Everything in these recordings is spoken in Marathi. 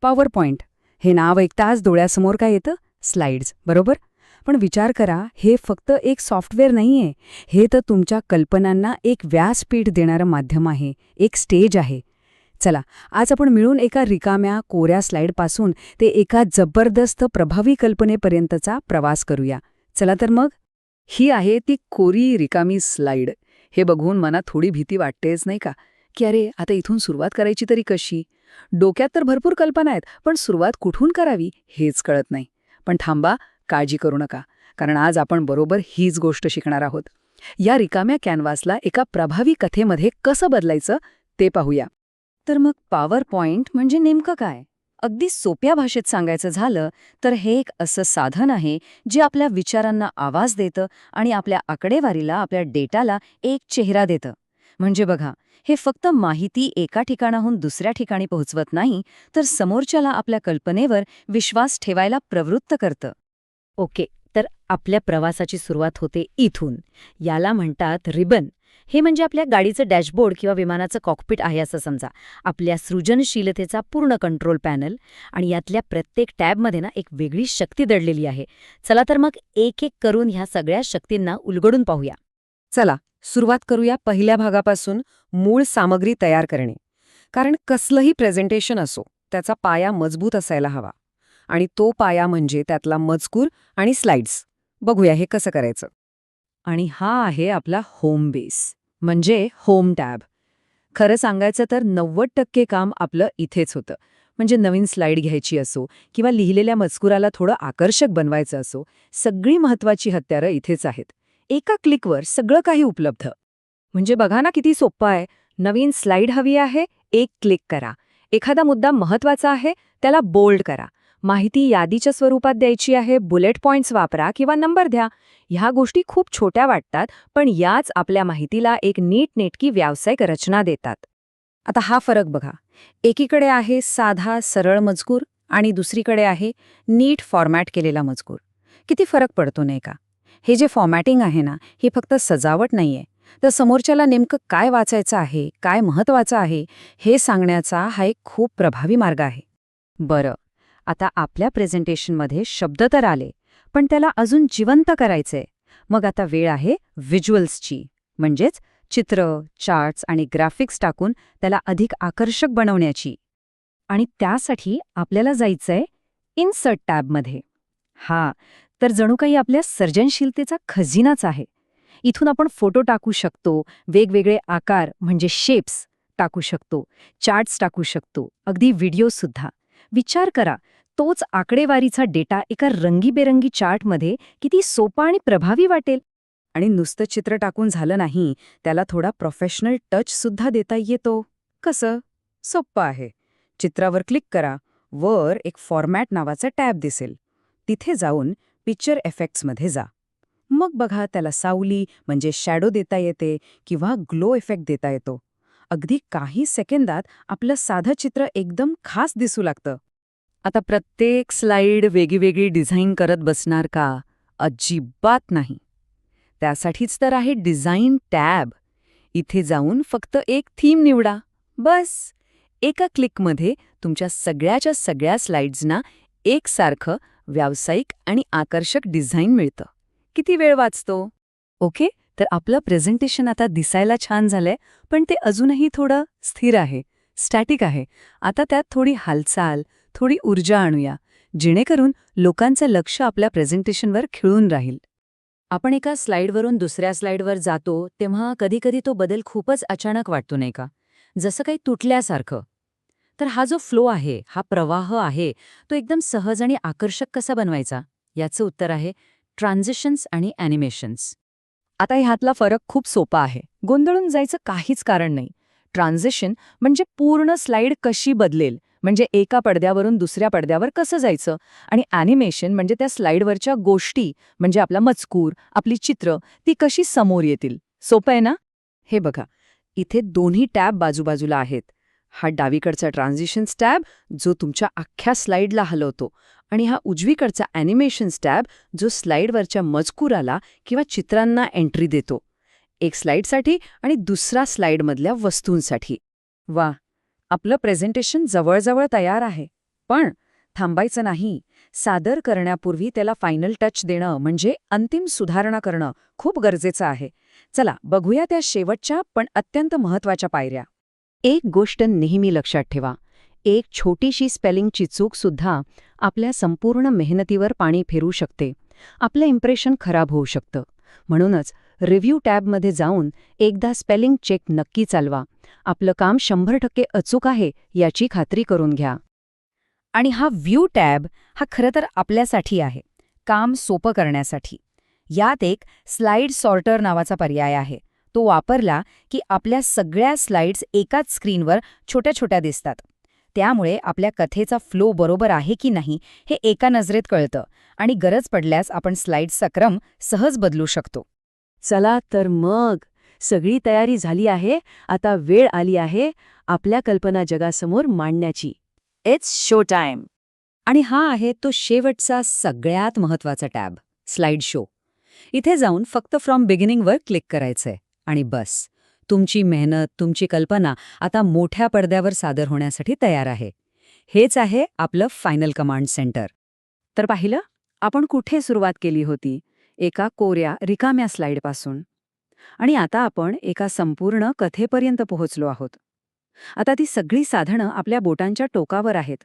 पॉवर पॉइंट हे नाव ऐकताच डोळ्यासमोर काय येतं? स्लाइड्स, बरोबर? पण विचार करा, हे फक्त एक सॉफ्टवेअर नाहीये. हे तर तुमच्या कल्पनांना एक व्यासपीठ देणारं माध्यम आहे, एक स्टेज आहे. चला, आज आपण मिळून एका रिकाम्या कोऱ्या स्लाइडपासून ते एका जबरदस्त प्रभावी कल्पनेपर्यंतचा प्रवास करूया. चला तर मग. ही आहे ती कोरी रिकामी स्लाइड. हे बघून मनात थोडी भीती वाटतेच नाही का, की अरे आता इथून सुरुवात करायची तरी कशी? डोक्यात तर भरपूर कल्पना आहेत, पण सुरुवात कुठून करावी हेच कळत नाही. पण थांबा, काळजी करू नका, कारण आज आपण बरोबर हीच गोष्ट शिकणार आहोत. या रिकाम्या कॅनव्हासला एका प्रभावी कथेमध्ये कसं बदलायचं ते पाहूया. तर मग पॉवर पॉइंट म्हणजे नेमकं काय? अगदी सोप्या भाषेत सांगायचं झालं तर हे एक असं साधन आहे जे आपल्या विचारांना आवाज देतं आणि आपल्या आकडेवारीला, आपल्या डेटाला एक चेहरा देतं. म्हणजे बघा, हे फक्त माहिती एका ठिकाणाहून दुसऱ्या ठिकाणी पोहोचवत नाही, तर समोरच्याला आपल्या कल्पनेवर विश्वास ठेवायला प्रवृत्त करतं. ओके, तर आपल्या प्रवासाची सुरुवात होते इथून. याला म्हणतात रिबन. हे म्हणजे आपल्या गाडीचं डॅशबोर्ड किंवा विमानाचं कॉकपिट आहे असं समजा. आपल्या सृजनशीलतेचा पूर्ण कंट्रोल पॅनल. आणि यातल्या प्रत्येक टॅबमध्ये ना एक वेगळी शक्ती दडलेली आहे. चला तर मग एक एक करून ह्या सगळ्या शक्तींना उलगडून पाहूया. चला, सुरुवात करूया पहिल्या भागापासून, मूळ सामग्री तयार करणे. कारण कसलंही प्रेझेंटेशन असो, त्याचा पाया मजबूत असायला हवा. आणि तो पाया म्हणजे त्यातला मजकूर आणि स्लाइड्स. बघूया हे कसं करायचं. आणि हा आहे आपला होम बेस, म्हणजे होम टॅब. खरं सांगायचं तर 90% काम आपलं इथेच होतं. म्हणजे नवीन स्लाइड घ्यायची असो किंवा लिहिलेल्या मजकुराला थोडं आकर्षक बनवायचं असो, सगळी महत्वाची हत्यारं इथेच आहेत. एका क्लिकवर सगळं काही उपलब्ध. म्हणजे बघा ना किती सोपं आहे. नवीन स्लाइड हवी आहे, एक क्लिक करा. एखादा मुद्दा महत्वाचा आहे, त्याला बोल्ड करा. माहिती यादीच्या स्वरूपात द्यायची आहे, बुलेट पॉइंट्स वापरा किंवा नंबर द्या. ह्या गोष्टी खूप छोट्या वाटतात, पण याच आपल्या माहितीला एक नीटनेटकी व्यावसायिक रचना देतात. आता हा फरक बघा. एकीकडे आहे साधा सरळ मजकूर आणि दुसरीकडे आहे नीट फॉर्मॅट केलेला मजकूर. किती फरक पडतो नाही का? हे जे फॉर्मॅटिंग आहे ना, ही फक्त सजावट नाहीये, तर समोरच्याला नेमकं काय वाचायचं आहे, काय महत्वाचं आहे, हे सांगण्याचा हा एक खूप प्रभावी मार्ग आहे. बरं, आता आपल्या प्रेझेंटेशनमध्ये शब्द तर आले, पण त्याला अजून जिवंत करायचंय. मग आता वेळ आहे व्हिज्युअल्सची, म्हणजेच चित्र, चार्ट्स आणि ग्राफिक्स टाकून त्याला अधिक आकर्षक बनवण्याची. आणि त्यासाठी आपल्याला जायचंय इन्सर्ट टॅबमध्ये. हा, तर जणू काही आपल्या सर्जनशीलतेचा खजिनाच आहे. इथून आपण फोटो टाकू शकतो, वेगवेगळे आकार म्हणजे शेप्स टाकू शकतो, चार्ट्स टाकू शकतो, अगदी व्हिडिओसुद्धा. विचार करा, तोच आकडेवारीचा डेटा एका रंगीबेरंगी चार्टमध्ये किती सोपा आणि प्रभावी वाटेल. आणि नुसतं चित्र टाकून झालं नाही, त्याला थोडा प्रोफेशनल टच सुद्धा देता येतो. कसं? सोप्पं आहे. चित्रावर क्लिक करा, वर एक फॉर्मॅट नावाचा टॅब दिसेल. तिथे जाऊन पिक्चर इफेक्ट्समध्ये जा. मग बघा, त्याला सावली म्हणजे शॅडो देता येते किंवा ग्लो इफेक्ट देता येतो. अगदी काही सेकंदात आपलं साधं चित्र एकदम खास दिसू लागतं. आता प्रत्येक स्लाइड वेगळी डिझाईन करत बसणार का? अजिबात नाही. त्यासाठीच तर आहे डिझाईन टॅब. इथे जाऊन फक्त एक थीम निवडा. बस, एका क्लिकमध्ये तुमच्या सगळ्याच्या सगळ्या स्लाइड्सना एकसारखं व्यावसायिक आणि आकर्षक डिझाईन मिळतं. किती वेळ वाचतो? ओके, तर आपलं प्रेझेंटेशन आता दिसायला छान झालंय, पण ते अजूनही थोडं स्थिर आहे, स्टॅटिक आहे. आता त्यात थोडी हालचाल, थोडी ऊर्जा आणूया, जेणेकरून लोकांचं लक्ष आपल्या प्रेझेंटेशनवर खिळून राहील. आपण एका स्लाइडवरून दुसऱ्या स्लाइडवर जातो तेव्हा कधीकधी तो बदल खूपच अचानक वाटतो नाही का? जसं काही तुटल्यासारखं. तर हा जो फ्लो आहे, हा प्रवाह आहे, तो एकदम सहज आणि आकर्षक कसा बनवायचा? याचं उत्तर आहे ट्रान्झिशन्स आणि ॲनिमेशन्स. आता ह्यातला फरक खूप सोपा आहे. गोंधळून जायचं काहीच कारण नाही. ट्रान्झिशन म्हणजे पूर्ण स्लाइड कशी बदलेल, म्हणजे एका पडद्यावरून दुसऱ्या पडद्यावर कसं जायचं. आणि ॲनिमेशन म्हणजे त्या स्लाइडवरच्या गोष्टी, म्हणजे आपला मजकूर, आपली चित्र, ती कशी समोर येतील. सोपं आहे ना? हे बघा, इथे दोन्ही टॅब बाजूबाजूला आहेत. हा डावीकडचा ट्रान्झिशन्स टॅब जो तुमच्या अख्ख्या स्लाइडला हलवतो, आणि हा उजवीकडचा ॲनिमेशन्स टॅब जो स्लाइडवरच्या मजकुराला किंवा चित्रांना एंट्री देतो. एक स्लाइडसाठी आणि दुसरा स्लाइडमधल्या वस्तूंसाठी. वा, आपलं प्रेझेंटेशन जवळजवळ तयार आहे. पण थांबायचं नाही. सादर करण्यापूर्वी त्याला फायनल टच देणं म्हणजे अंतिम सुधारणा करणं खूप गरजेचं आहे. चला बघूया त्या शेवटच्या पण अत्यंत महत्त्वाच्या पायऱ्या. एक गोष्ट नेहमी लक्षात ठेवा. एक छोटीशी स्पेलिंगची चूकसुद्धा आपल्या संपूर्ण मेहनतीवर पाणी फिरवू शकते. आपलं इम्प्रेशन खराब होऊ शकतं. म्हणूनच रिव्ह्यू टॅबमध्ये जाऊन एकदा स्पेलिंग चेक नक्की चालवा. आपलं काम 100% अचूक आहे याची खात्री करून घ्या. आणि हा व्ह्यू टॅब हा खरं तर आपल्यासाठी आहे, काम सोपं करण्यासाठी. यात एक स्लाइड सॉर्टर नावाचा पर्याय आहे. तो वापरला की आपल्या सगळ्या स्लाइड्स एकाच स्क्रीनवर छोट्या छोट्या दिसतात. त्यामुळे आपल्या कथेचा फ्लो बरोबर आहे की नाही हे एका नजरेत कळतं आणि गरज पडल्यास आपण स्लाइड्सचा क्रम सहज बदलू शकतो. चला तर मग सगळी तयारी झाली आहे. आता वेळ आली आहे आपल्या कल्पना जगासमोर मांडण्याची. It's show time. आणि हा आहे तो शेवटचा सगळ्यात महत्त्वाचा टॅब, स्लाइड शो. इथे जाऊन फक्त फ्रॉम बिगिनिंगवर क्लिक करायचंय आणि बस, तुमची मेहनत, तुमची कल्पना आता मोठ्या पडद्यावर सादर होण्यासाठी तयार आहे. हेच आहे आपलं फायनल कमांड सेंटर. तर पाहिलं, आपण कुठे सुरुवात केली होती? एका कोऱ्या रिकाम्या स्लाइडपासून. आणि आता आपण एका संपूर्ण कथेपर्यंत पोहोचलो आहोत. आता ती सगळी साधनं आपल्या बोटांच्या टोकावर आहेत,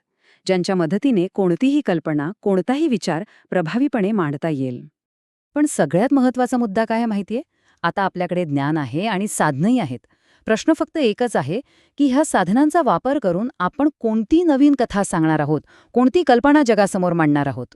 ज्यांच्या मदतीने कोणतीही कल्पना, कोणताही विचार प्रभावीपणे मांडता येईल. पण सगळ्यात महत्त्वाचा मुद्दा काय आहे माहितीये? आता आपल्याकडे ज्ञान आहे आणि साधनंही आहेत. प्रश्न फक्त एकच आहे की ह्या साधनांचा वापर करून आपण कोणती नवीन कथा सांगणार आहोत, कोणती कल्पना जगासमोर मांडणार आहोत.